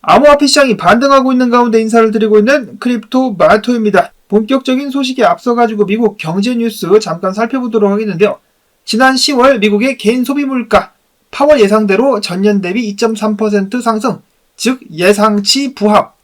암호화폐 시장이 반등하고 있는 가운데 인사를 드리고 있는 크립토 마토입니다. 본격적인 소식에 앞서가지고 미국 경제 뉴스 잠깐 살펴보도록 하겠는데요. 지난 10월 미국의 개인 소비 물가 파월 예상대로 전년 대비 2.3% 상승, 즉 예상치 부합.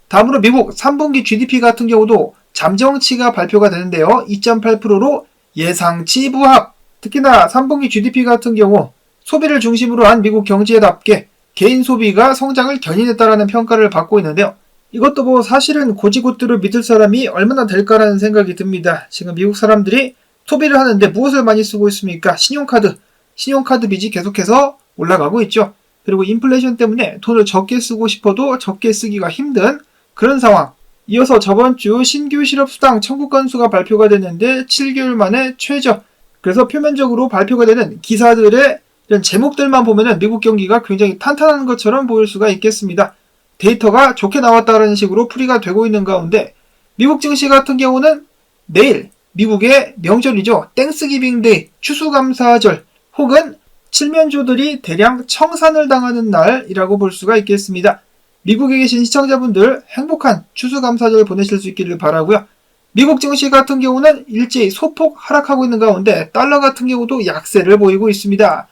다음으로 미국 3분기 GDP 같은 경우도 잠정치가 발표가 되는데요. 2.8%로 예상치 부합. 특히나 3분기 GDP 같은 경우 소비를 중심으로 한 미국 경제에답게 개인 소비가 성장을 견인했다라는 평가를 받고 있는데요. 이것도 사실은 고지고대로 믿을 사람이 얼마나 될까라는 생각이 듭니다. 지금 미국 사람들이 소비를 하는데 무엇을 많이 쓰고 있습니까? 신용카드 빚이 계속해서 올라가고 있죠. 그리고 인플레이션 때문에 돈을 적게 쓰고 싶어도 적게 쓰기가 힘든 그런 상황. 이어서 저번 주 신규 실업수당 청구 건수가 발표가 됐는데 7개월 만에 최저. 그래서 표면적으로 발표가 되는 기사들의 이런 제목들만 보면은 미국 경기가 굉장히 탄탄한 것처럼 보일 수가 있겠습니다. 데이터가 좋게 나왔다는 식으로 풀이가 되고 있는 가운데 미국 증시 같은 경우는 내일 미국의 명절이죠. 땡스기빙 데이, 추수감사절 혹은 칠면조들이 대량 청산을 당하는 날이라고 볼 수가 있겠습니다. 미국에 계신 시청자분들 행복한 추수감사절 보내실 수 있기를 바라고요. 미국 증시 같은 경우는 일제히 소폭 하락하고 있는 가운데 달러 같은 경우도 약세를 보이고 있습니다.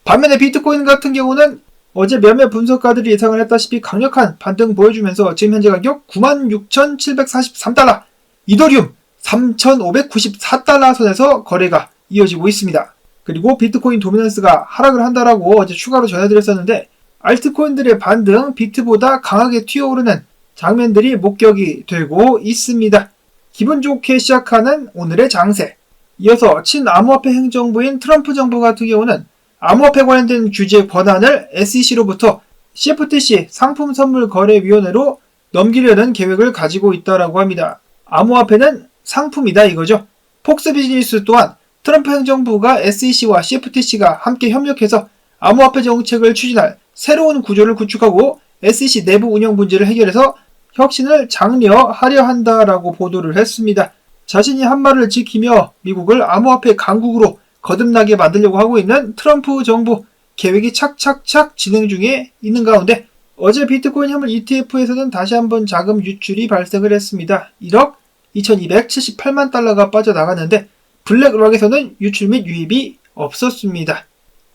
반면에 비트코인 같은 경우는 어제 몇몇 분석가들이 예상을 했다시피 강력한 반등 보여주면서 지금 현재 가격 96,743달러, 이더리움 3,594달러 선에서 거래가 이어지고 있습니다. 그리고 비트코인 도미넌스가 하락을 한다라고 어제 추가로 전해드렸었는데 알트코인들의 반등 비트보다 강하게 튀어오르는 장면들이 목격이 되고 있습니다. 기분 좋게 시작하는 오늘의 장세. 이어서 친암호화폐 행정부인 트럼프 정부 같은 경우는 암호화폐 관련된 규제 권한을 SEC로부터 CFTC 상품선물거래위원회로 넘기려는 계획을 가지고 있다고 합니다. 암호화폐는 상품이다 이거죠. 폭스 비즈니스 또한 트럼프 행정부가 SEC와 CFTC가 함께 협력해서 암호화폐 정책을 추진할 새로운 구조를 구축하고 SEC 내부 운영 문제를 해결해서 혁신을 장려하려 한다라고 보도를 했습니다. 자신이 한 말을 지키며 미국을 암호화폐 강국으로 거듭나게 만들려고 하고 있는 트럼프 정부 계획이 착착착 진행 중에 있는 가운데 어제 비트코인 현물 ETF에서는 다시 한번 자금 유출이 발생을 했습니다. 1억 2278만 달러가 빠져나갔는데 블랙락에서는 유출 및 유입이 없었습니다.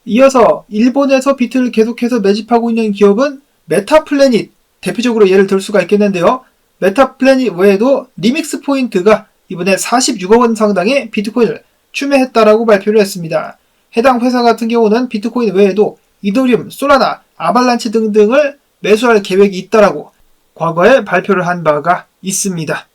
이어서 일본에서 비트를 계속해서 매집하고 있는 기업은 메타플래닛 대표적으로 예를 들 수가 있겠는데요. 메타플래닛 외에도 리믹스 포인트가 이번에 46억 원 상당의 비트코인을 추매했다라고 발표를 했습니다. 해당 회사 같은 경우는 비트코인 외에도 이더리움, 솔라나, 아발란치 등등을 매수할 계획이 있다라고 과거에 발표를 한 바가 있습니다.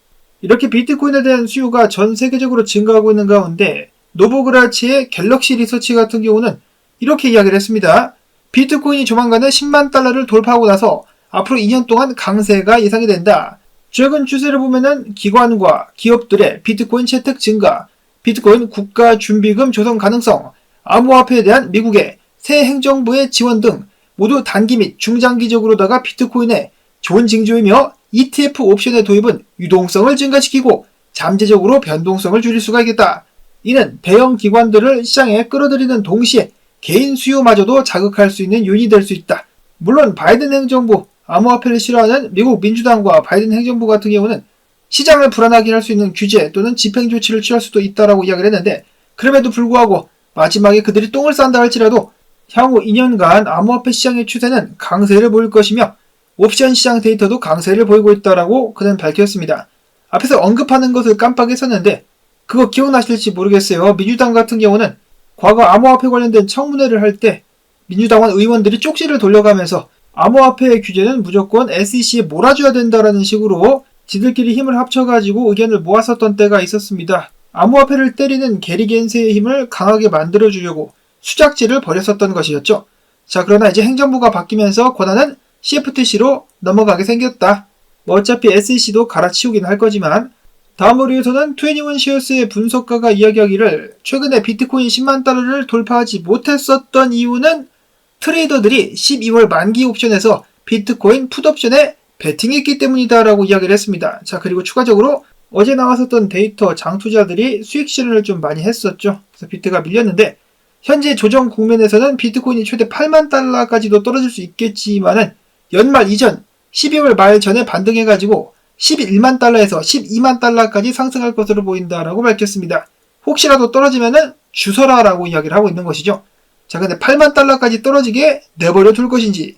이렇게 비트코인에 대한 수요가 전 세계적으로 증가하고 있는 가운데 노보그라치의 갤럭시 리서치 같은 경우는 이렇게 이야기를 했습니다. 비트코인이 조만간에 10만 달러를 돌파하고 나서 앞으로 2년 동안 강세가 예상이 된다. 최근 추세를 보면은 기관과 기업들의 비트코인 채택 증가, 비트코인 국가준비금 조성 가능성, 암호화폐에 대한 미국의 새 행정부의 지원 등 모두 단기 및 중장기적으로다가 비트코인의 좋은 징조이며 ETF 옵션의 도입은 유동성을 증가시키고 잠재적으로 변동성을 줄일 수가 있겠다. 이는 대형 기관들을 시장에 끌어들이는 동시에 개인 수요마저도 자극할 수 있는 요인이 될 수 있다. 물론 바이든 행정부, 암호화폐를 싫어하는 미국 민주당과 바이든 행정부 같은 경우는 시장을 불안하게 할 수 있는 규제 또는 집행 조치를 취할 수도 있다라고 이야기를 했는데 그럼에도 불구하고 마지막에 그들이 똥을 싼다 할지라도 향후 2년간 암호화폐 시장의 추세는 강세를 보일 것이며 옵션 시장 데이터도 강세를 보이고 있다라고 그는 밝혔습니다. 앞에서 언급하는 것을 깜빡했었는데 그거 기억나실지 모르겠어요. 민주당 같은 경우는 과거 암호화폐 관련된 청문회를 할 때 민주당원 의원들이 쪽지를 돌려가면서 암호화폐의 규제는 무조건 SEC에 몰아줘야 된다라는 식으로 지들끼리 힘을 합쳐가지고 의견을 모았었던 때가 있었습니다. 암호화폐를 때리는 게리 겐세의 힘을 강하게 만들어주려고 수작질을 벌였었던 것이었죠. 자, 그러나 이제 행정부가 바뀌면서 권한은 CFTC로 넘어가게 생겼다. 어차피 SEC도 갈아치우긴 할 거지만 다음으로 해서는 21시어스의 분석가가 이야기하기를 최근에 비트코인 10만 달러를 돌파하지 못했었던 이유는 트레이더들이 12월 만기 옵션에서 비트코인 풋옵션에 베팅했기 때문이다라고 이야기를 했습니다. 자, 그리고 추가적으로 어제 나왔었던 데이터 장투자들이 수익 실현을 좀 많이 했었죠. 그래서 비트가 밀렸는데 현재 조정 국면에서는 비트코인이 최대 8만 달러까지도 떨어질 수 있겠지만은 연말 이전 12월 말 전에 반등해가지고 11만 달러에서 12만 달러까지 상승할 것으로 보인다라고 밝혔습니다. 혹시라도 떨어지면은 주서라라고 이야기를 하고 있는 것이죠. 자, 근데 8만 달러까지 떨어지게 내버려 둘 것인지.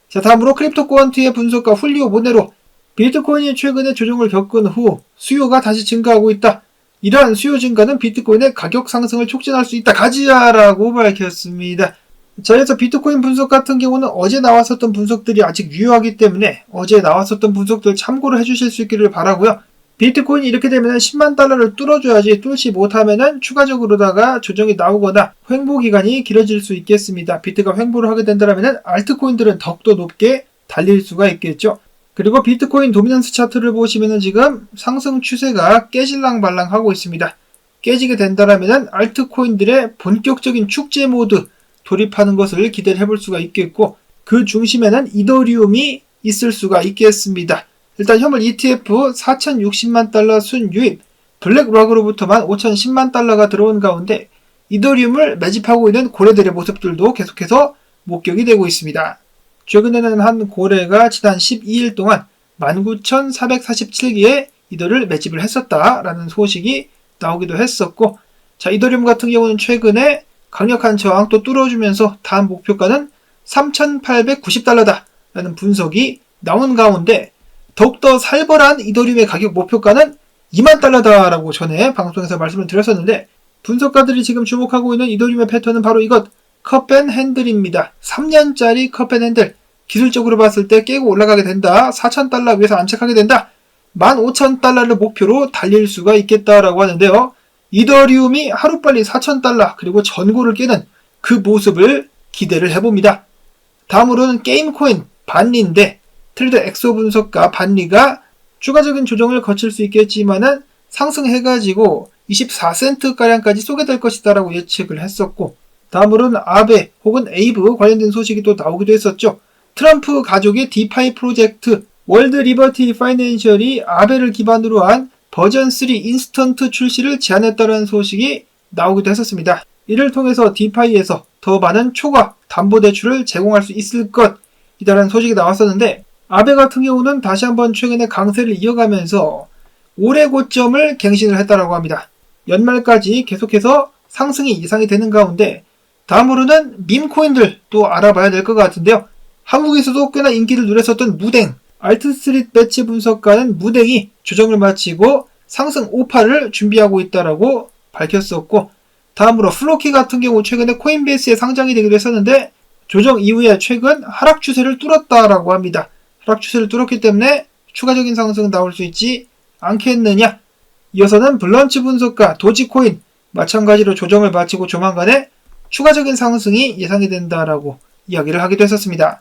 자, 다음으로 크립토 퀀트의 분석가 훌리오 모네로 비트코인이 최근에 조정을 겪은 후 수요가 다시 증가하고 있다. 이러한 수요 증가는 비트코인의 가격 상승을 촉진할 수 있다. 가지야라고 밝혔습니다. 자, 그래서 비트코인 분석 같은 경우는 어제 나왔었던 분석들이 아직 유효하기 때문에 어제 나왔었던 분석들 참고를 해주실 수 있기를 바라고요. 비트코인이 이렇게 되면 10만 달러를 뚫어줘야지 뚫지 못하면은 추가적으로다가 조정이 나오거나 횡보 기간이 길어질 수 있겠습니다. 비트가 횡보를 하게 된다면은 알트코인들은 더욱더 높게 달릴 수가 있겠죠. 그리고 비트코인 도미넌스 차트를 보시면은 지금 상승 추세가 깨질랑말랑하고 있습니다. 깨지게 된다면은 알트코인들의 본격적인 축제 모드 돌입하는 것을 기대를 해볼 수가 있겠고, 그 중심에는 이더리움이 있을 수가 있겠습니다. 일단 현물 ETF 4,060만 달러 순유입, 블랙락으로부터만 5,010만 달러가 들어온 가운데 이더리움을 매집하고 있는 고래들의 모습들도 계속해서 목격이 되고 있습니다. 최근에는 한 고래가 지난 12일 동안 19,447개의 이더를 매집을 했었다라는 소식이 나오기도 했었고, 자, 이더리움 같은 경우는 최근에 강력한 저항 또 뚫어주면서 다음 목표가는 3,890달러다 라는 분석이 나온 가운데 더욱더 살벌한 이더리움의 가격 목표가는 2만 달러다 라고 전에 방송에서 말씀을 드렸었는데, 분석가들이 지금 주목하고 있는 이더리움의 패턴은 바로 이것 컵앤핸들입니다. 3년짜리 컵앤핸들, 기술적으로 봤을 때 깨고 올라가게 된다. 4,000달러 위에서 안착하게 된다. 15,000달러를 목표로 달릴 수가 있겠다라고 하는데요. 이더리움이 하루빨리 4,000달러 그리고 전고를 깨는 그 모습을 기대를 해봅니다. 다음으로는 게임코인 반리인데, 트레이더 엑소 분석가 반리가 추가적인 조정을 거칠 수 있겠지만은 상승해가지고 24센트가량까지 쏘게 될 것이다 라고 예측을 했었고, 다음으로는 아베 혹은 에이브 관련된 소식이 또 나오기도 했었죠. 트럼프 가족의 디파이 프로젝트 월드 리버티 파이낸셜이 아베를 기반으로 한 버전 3 인스턴트 출시를 제안했다는 소식이 나오기도 했었습니다. 이를 통해서 디파이에서 더 많은 초과 담보대출을 제공할 수 있을 것이라는 소식이 나왔었는데, 아베 같은 경우는 다시 한번 최근에 강세를 이어가면서 올해 고점을 갱신을 했다라고 합니다. 연말까지 계속해서 상승이 예상이 되는 가운데, 다음으로는 밈코인들 또 알아봐야 될 것 같은데요. 한국에서도 꽤나 인기를 누렸었던 무댕, 알트스트릿 배치 분석가는 무댕이 조정을 마치고 상승 5파를 준비하고 있다라고 밝혔었고, 다음으로 플로키 같은 경우 최근에 코인베이스에 상장이 되기도 했었는데 조정 이후에 최근 하락 추세를 뚫었다라고 합니다. 하락 추세를 뚫었기 때문에 추가적인 상승 나올 수 있지 않겠느냐. 이어서는 블런치 분석가 도지코인 마찬가지로 조정을 마치고 조만간에 추가적인 상승이 예상이 된다라고 이야기를 하기도 했었습니다.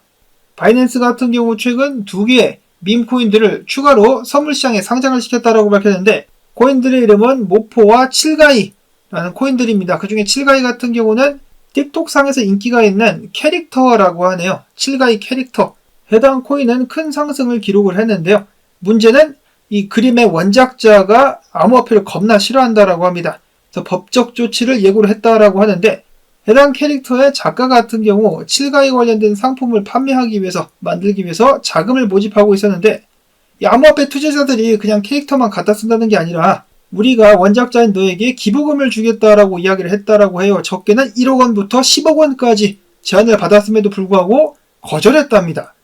바이낸스 같은 경우 최근 2개의 밈코인들을 추가로 선물시장에 상장을 시켰다라고 밝혔는데, 코인들의 이름은 모포와 칠가이라는 코인들입니다. 그 중에 칠가이 같은 경우는 틱톡상에서 인기가 있는 캐릭터라고 하네요. 칠가이 캐릭터. 해당 코인은 큰 상승을 기록을 했는데요. 문제는 이 그림의 원작자가 암호화폐를 겁나 싫어한다라고 합니다. 그래서 법적 조치를 예고를 했다라고 하는데, 해당 캐릭터의 작가 같은 경우 칠가이 관련된 상품을 판매하기 위해서, 만들기 위해서 자금을 모집하고 있었는데, 이 암호화폐 투자자들이 그냥 캐릭터만 갖다 쓴다는 게 아니라 우리가 원작자인 너에게 기부금을 주겠다라고 이야기를 했다라고 해요. 적게는 1억 원부터 10억 원까지 제안을 받았음에도 불구하고 거절했답니다.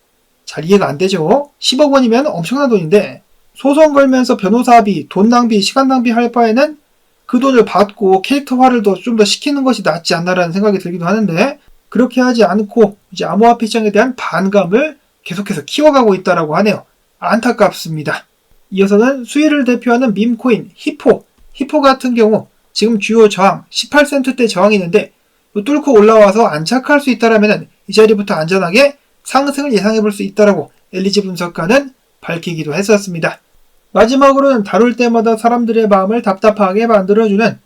잘 이해가 안 되죠? 10억 원이면 엄청난 돈인데 소송 걸면서 변호사비, 돈 낭비, 시간 낭비 할 바에는 그 돈을 받고 캐릭터화를 좀 더 시키는 것이 낫지 않나라는 생각이 들기도 하는데, 그렇게 하지 않고 이제 암호화폐 시장에 대한 반감을 계속해서 키워가고 있다라고 하네요. 안타깝습니다. 이어서는 수혜를 대표하는 밈코인 히포 같은 경우 지금 주요 저항 18센트대 저항이 있는데 뚫고 올라와서 안착할 수 있다라면 이 자리부터 안전하게 상승을 예상해 볼 수 있다라고 엘리지 분석가는 밝히기도 했었습니다. 마지막으로는 다룰 때마다 사람들의 마음을 답답하게 만들어주는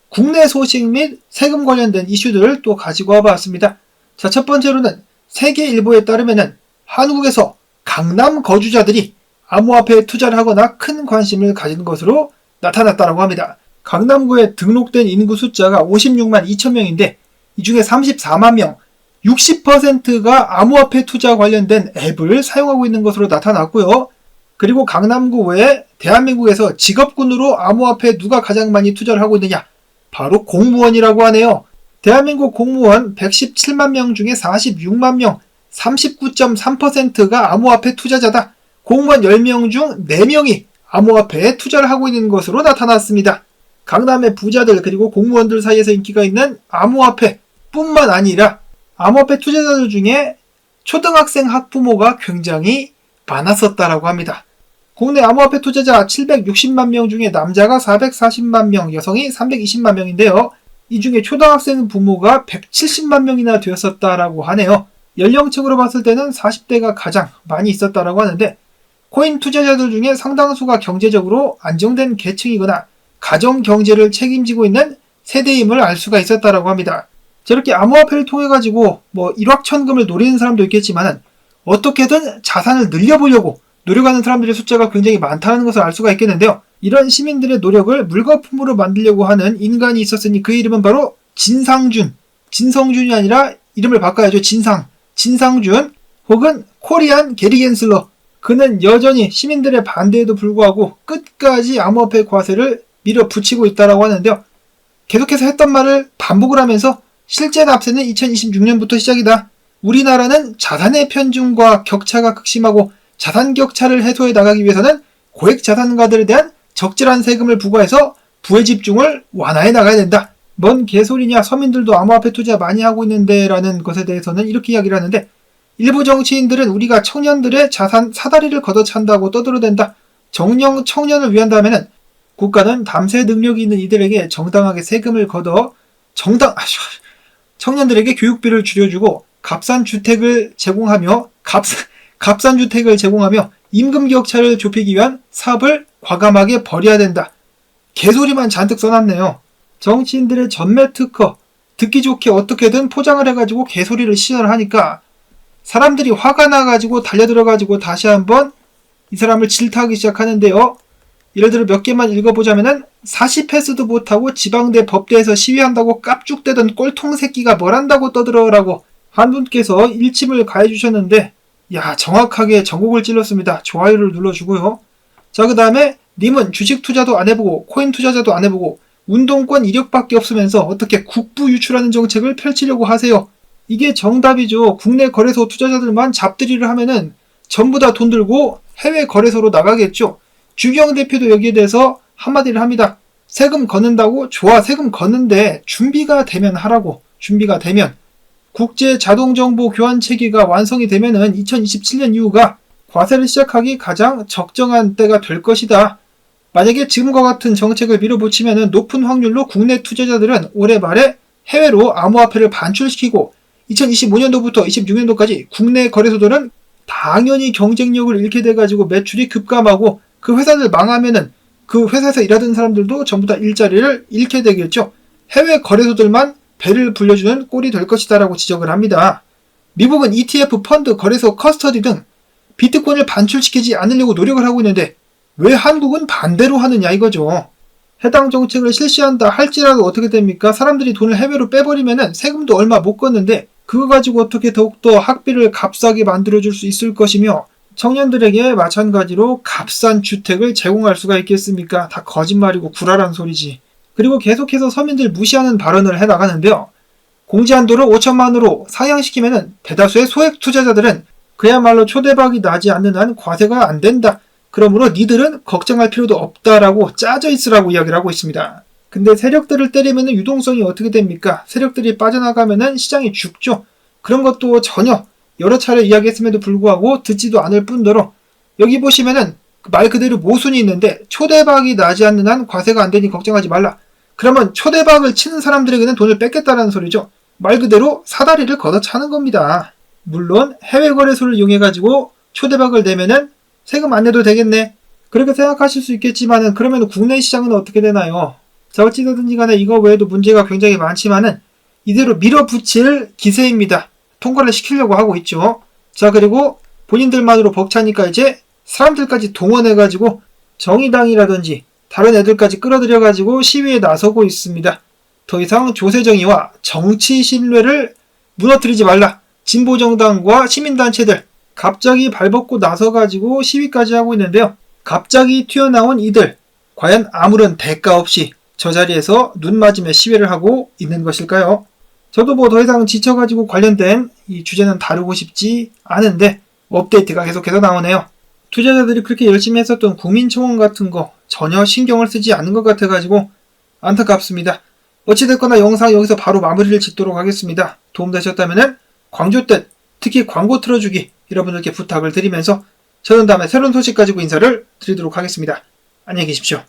국내 소식 및 세금 관련된 이슈들을 또 가지고 와봤습니다. 자, 첫 번째로는 세계일보에 따르면은 한국에서 강남 거주자들이 암호화폐에 투자를 하거나 큰 관심을 가진 것으로 나타났다고 합니다. 강남구에 등록된 인구 숫자가 56만 2천 명인데 이 중에 34만 명, 60%가 암호화폐 투자 관련된 앱을 사용하고 있는 것으로 나타났고요. 그리고 강남구 외에 대한민국에서 직업군으로 암호화폐에 누가 가장 많이 투자를 하고 있느냐? 바로 공무원이라고 하네요. 대한민국 공무원 117만 명 중에 46만 명, 39.3%가 암호화폐 투자자다. 공무원 10명 중 4명이 암호화폐에 투자를 하고 있는 것으로 나타났습니다. 강남의 부자들 그리고 공무원들 사이에서 인기가 있는 암호화폐 뿐만 아니라 암호화폐 투자자들 중에 초등학생 학부모가 굉장히 많았었다라고 합니다. 국내 암호화폐 투자자 760만 명 중에 남자가 440만 명, 여성이 320만 명인데요. 이 중에 초등학생 부모가 170만 명이나 되었었다라고 하네요. 연령층으로 봤을 때는 40대가 가장 많이 있었다라고 하는데 코인 투자자들 중에 상당수가 경제적으로 안정된 계층이거나 가정 경제를 책임지고 있는 세대임을 알 수가 있었다라고 합니다. 저렇게 암호화폐를 통해 가지고 일확천금을 노리는 사람도 있겠지만 어떻게든 자산을 늘려보려고 노력하는 사람들의 숫자가 굉장히 많다는 것을 알 수가 있겠는데요. 이런 시민들의 노력을 물거품으로 만들려고 하는 인간이 있었으니 그 이름은 바로 진상준. 진성준이 아니라 이름을 바꿔야죠. 진상준 혹은 코리안 게리 겐슬러. 그는 여전히 시민들의 반대에도 불구하고 끝까지 암호화폐 과세를 밀어붙이고 있다고 하는데요. 계속해서 했던 말을 반복을 하면서 실제 납세는 2026년부터 시작이다. 우리나라는 자산의 편중과 격차가 극심하고 자산 격차를 해소해 나가기 위해서는 고액 자산가들에 대한 적절한 세금을 부과해서 부의 집중을 완화해 나가야 된다. 뭔 개소리냐, 서민들도 암호화폐 투자 많이 하고 있는데 라는 것에 대해서는 이렇게 이야기를 하는데 일부 정치인들은 우리가 청년들의 자산 사다리를 걷어찬다고 떠들어댄다. 정령 청년을 위한다면은 국가는 담세 능력이 있는 이들에게 정당하게 세금을 걷어 청년들에게 교육비를 줄여주고 값싼 주택을 제공하며 임금 격차를 좁히기 위한 사업을 과감하게 벌여야 된다. 개소리만 잔뜩 써놨네요. 정치인들의 전매 특허, 듣기 좋게 어떻게든 포장을 해가지고 개소리를 시전을 하니까 사람들이 화가 나가지고 달려들어가지고 다시 한번 이 사람을 질타하기 시작하는데요. 예를 들어 몇 개만 읽어보자면은 사시 패스도 못하고 지방대 법대에서 시위한다고 깝죽대던 꼴통 새끼가 뭘 한다고 떠들어라고 한 분께서 일침을 가해주셨는데 정확하게 전곡을 찔렀습니다. 좋아요를 눌러주고요. 자, 그 다음에 님은 주식 투자도 안 해보고 코인 투자자도 안 해보고 운동권 이력밖에 없으면서 어떻게 국부 유출하는 정책을 펼치려고 하세요. 이게 정답이죠. 국내 거래소 투자자들만 잡들이를 하면은 전부 다 돈 들고 해외 거래소로 나가겠죠. 주기영 대표도 여기에 대해서 한마디를 합니다. 세금 걷는다고? 좋아, 세금 걷는데 준비가 되면 하라고. 준비가 되면. 국제 자동정보 교환 체계가 완성이 되면은 2027년 이후가 과세를 시작하기 가장 적정한 때가 될 것이다. 만약에 지금과 같은 정책을 밀어붙이면은 높은 확률로 국내 투자자들은 올해 말에 해외로 암호화폐를 반출시키고 2025년도부터 26년도까지 국내 거래소들은 당연히 경쟁력을 잃게 돼가지고 매출이 급감하고 그 회사들 망하면은 그 회사에서 일하던 사람들도 전부 다 일자리를 잃게 되겠죠. 해외 거래소들만 배를 불려주는 꼴이 될 것이다 라고 지적을 합니다. 미국은 ETF, 펀드, 거래소, 커스터디 등 비트코인을 반출시키지 않으려고 노력을 하고 있는데 왜 한국은 반대로 하느냐 이거죠. 해당 정책을 실시한다 할지라도 어떻게 됩니까? 사람들이 돈을 해외로 빼버리면은 세금도 얼마 못 걷는데 그거 가지고 어떻게 더욱더 학비를 값싸게 만들어줄 수 있을 것이며 청년들에게 마찬가지로 값싼 주택을 제공할 수가 있겠습니까? 다 거짓말이고 구라란 소리지. 그리고 계속해서 서민들 무시하는 발언을 해나가는데요. 공제한도를 5천만으로 상향시키면은 대다수의 소액 투자자들은 그야말로 초대박이 나지 않는 한 과세가 안 된다. 그러므로 니들은 걱정할 필요도 없다라고 짜져 있으라고 이야기를 하고 있습니다. 근데 세력들을 때리면 유동성이 어떻게 됩니까? 세력들이 빠져나가면 시장이 죽죠. 그런 것도 전혀 여러 차례 이야기했음에도 불구하고 듣지도 않을 뿐더러 여기 보시면은 말 그대로 모순이 있는데 초대박이 나지 않는 한 과세가 안 되니 걱정하지 말라. 그러면 초대박을 치는 사람들에게는 돈을 뺏겠다라는 소리죠. 말 그대로 사다리를 걷어차는 겁니다. 물론 해외 거래소를 이용해가지고 초대박을 내면은 세금 안 내도 되겠네. 그렇게 생각하실 수 있겠지만은 그러면 국내 시장은 어떻게 되나요? 자, 어찌되든지 간에 이거 외에도 문제가 굉장히 많지만은 이대로 밀어붙일 기세입니다. 통과를 시키려고 하고 있죠. 자, 그리고 본인들만으로 벅차니까 이제 사람들까지 동원해가지고 정의당이라든지 다른 애들까지 끌어들여가지고 시위에 나서고 있습니다. 더 이상 조세정의와 정치 신뢰를 무너뜨리지 말라. 진보정당과 시민단체들 갑자기 발벗고 나서가지고 시위까지 하고 있는데요. 갑자기 튀어나온 이들 과연 아무런 대가 없이 저 자리에서 눈 맞으며 시위를 하고 있는 것일까요? 저도 더 이상 지쳐가지고 관련된 이 주제는 다루고 싶지 않은데 업데이트가 계속해서 나오네요. 투자자들이 그렇게 열심히 했었던 국민청원 같은 거 전혀 신경을 쓰지 않는 것 같아가지고 안타깝습니다. 어찌됐거나 영상 여기서 바로 마무리를 짓도록 하겠습니다. 도움되셨다면 광주뜻 특히 광고 틀어주기 여러분들께 부탁을 드리면서 저는 다음에 새로운 소식 가지고 인사를 드리도록 하겠습니다. 안녕히 계십시오.